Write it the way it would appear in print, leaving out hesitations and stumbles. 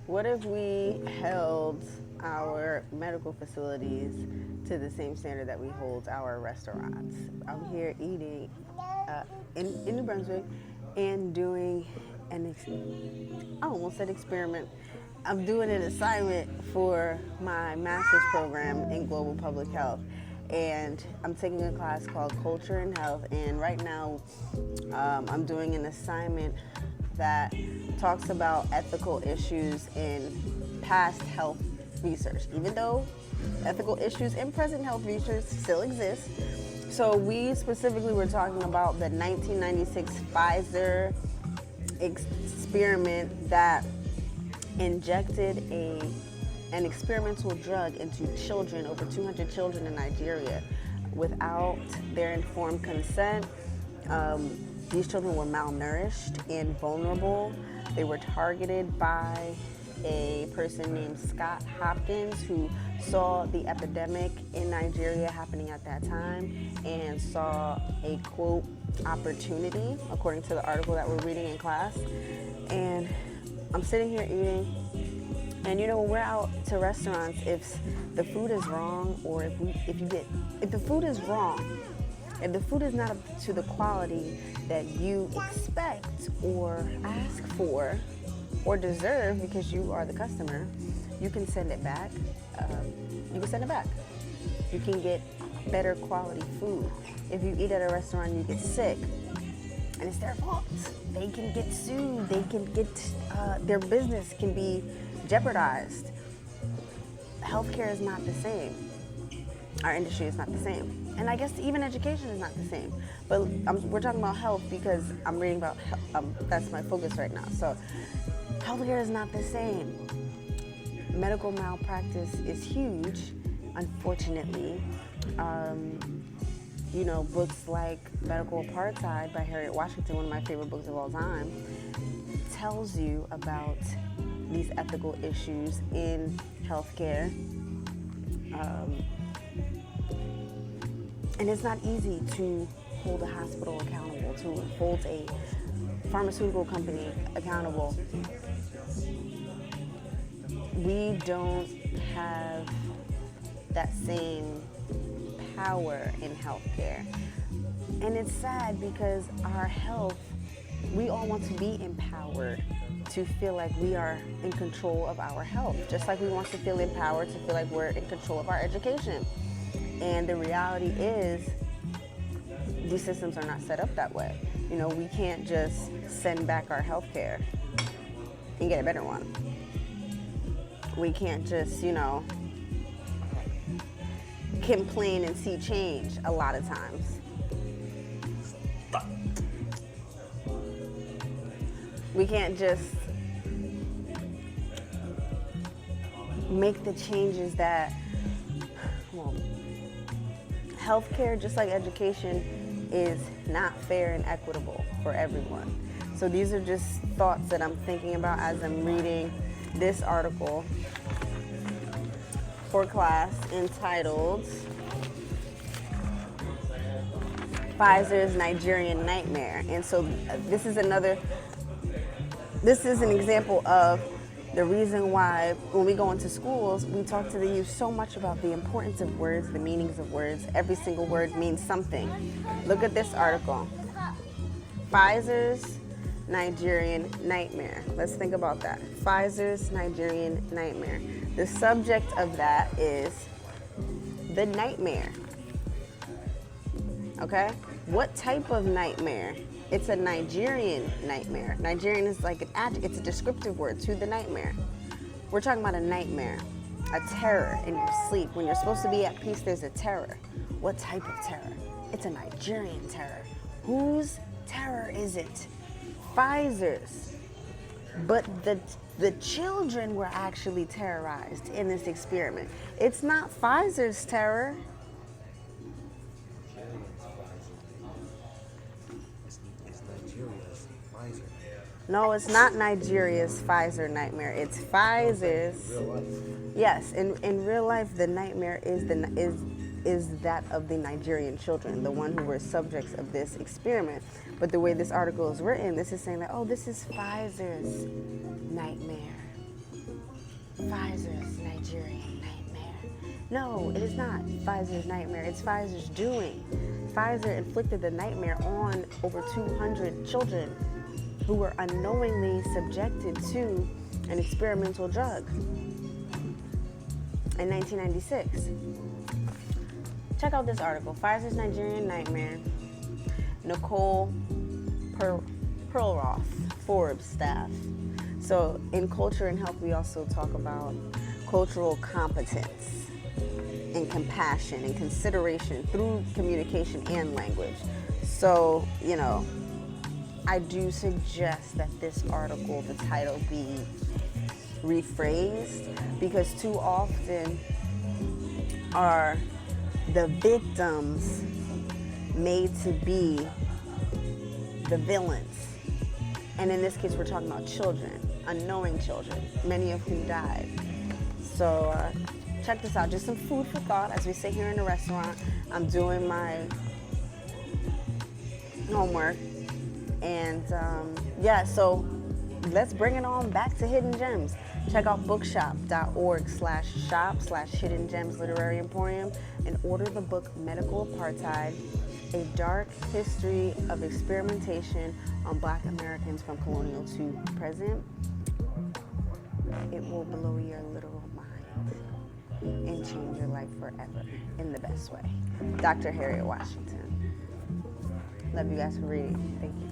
What if we held our medical facilities to the same standard that we hold our restaurants? I'm here eating in New Brunswick and doing I almost said experiment. I'm doing an assignment for my master's program in global public health. And I'm taking a class called Culture and Health. And right now, I'm doing an assignment that talks about ethical issues in past health research, even though ethical issues in present health research still exist. So we specifically were talking about the 1996 Pfizer experiment that injected an experimental drug into children, over 200 children in Nigeria, without their informed consent. These children were malnourished and vulnerable. They were targeted by a person named Scott Hopkins, who saw the epidemic in Nigeria happening at that time and saw a, quote, opportunity, according to the article that we're reading in class. And I'm sitting here eating, and when we're out to restaurants, if the food is wrong, or if the food is wrong, if the food is not up to the quality that you expect or ask for or deserve because you are the customer, you can send it back. You can get better quality food. If you eat at a restaurant and you get sick, and it's their fault, they can get sued. They can get their business can be jeopardized. Healthcare is not the same. Our industry is not the same. And I guess even education is not the same. But we're talking about health because I'm reading about that's my focus right now. So healthcare is not the same. Medical malpractice is huge, unfortunately. Books like Medical Apartheid by Harriet Washington, one of my favorite books of all time, tells you about these ethical issues in healthcare. And it's not easy to hold a hospital accountable, to hold a pharmaceutical company accountable. We don't have that same power in healthcare. And it's sad because our health, we all want to be empowered to feel like we are in control of our health, just like we want to feel empowered to feel like we're in control of our education. And the reality is, these systems are not set up that way. We can't just send back our healthcare and get a better one. We can't just, complain and see change a lot of times. We can't just make the changes that, healthcare, just like education, is not fair and equitable for everyone. So these are just thoughts that I'm thinking about as I'm reading this article for class entitled Pfizer's Nigerian Nightmare. And so this is an example of the reason why when we go into schools, we talk to the youth so much about the importance of words, the meanings of words. Every single word means something. Look at this article. Pfizer's Nigerian Nightmare. Let's think about that. Pfizer's Nigerian Nightmare. The subject of that is the nightmare. Okay? What type of nightmare? It's a Nigerian nightmare. Nigerian is like it's a descriptive word to the nightmare. We're talking about a nightmare, a terror in your sleep. When you're supposed to be at peace, there's a terror. What type of terror? It's a Nigerian terror. Whose terror is it? Pfizer's. But the children were actually terrorized in this experiment. It's not Pfizer's terror. No, it's not Nigeria's Pfizer nightmare. It's Pfizer's. Yes, in real life, the nightmare is that of the Nigerian children, the one who were subjects of this experiment. But the way this article is written, this is saying that, oh, this is Pfizer's nightmare. Pfizer's Nigerian nightmare. No, it is not Pfizer's nightmare. It's Pfizer's doing. Pfizer inflicted the nightmare on over 200 children who were unknowingly subjected to an experimental drug in 1996. Check out this article, Pfizer's Nigerian Nightmare. Nicole Perlroth, Forbes staff. So in culture and health, we also talk about cultural competence and compassion and consideration through communication and language. So, I do suggest that this article, the title, be rephrased, because too often are the victims made to be the villains. And in this case, we're talking about children, unknowing children, many of whom died. So check this out, just some food for thought as we sit here in the restaurant. I'm doing my homework. And so let's bring it on back to Hidden Gems. Check out bookshop.org/shop/Hidden Gems Literary Emporium and order the book Medical Apartheid, A Dark History of Experimentation on Black Americans from Colonial to Present. It will blow your literal mind and change your life forever in the best way. Dr. Harriet Washington. Love you guys for reading. Thank you.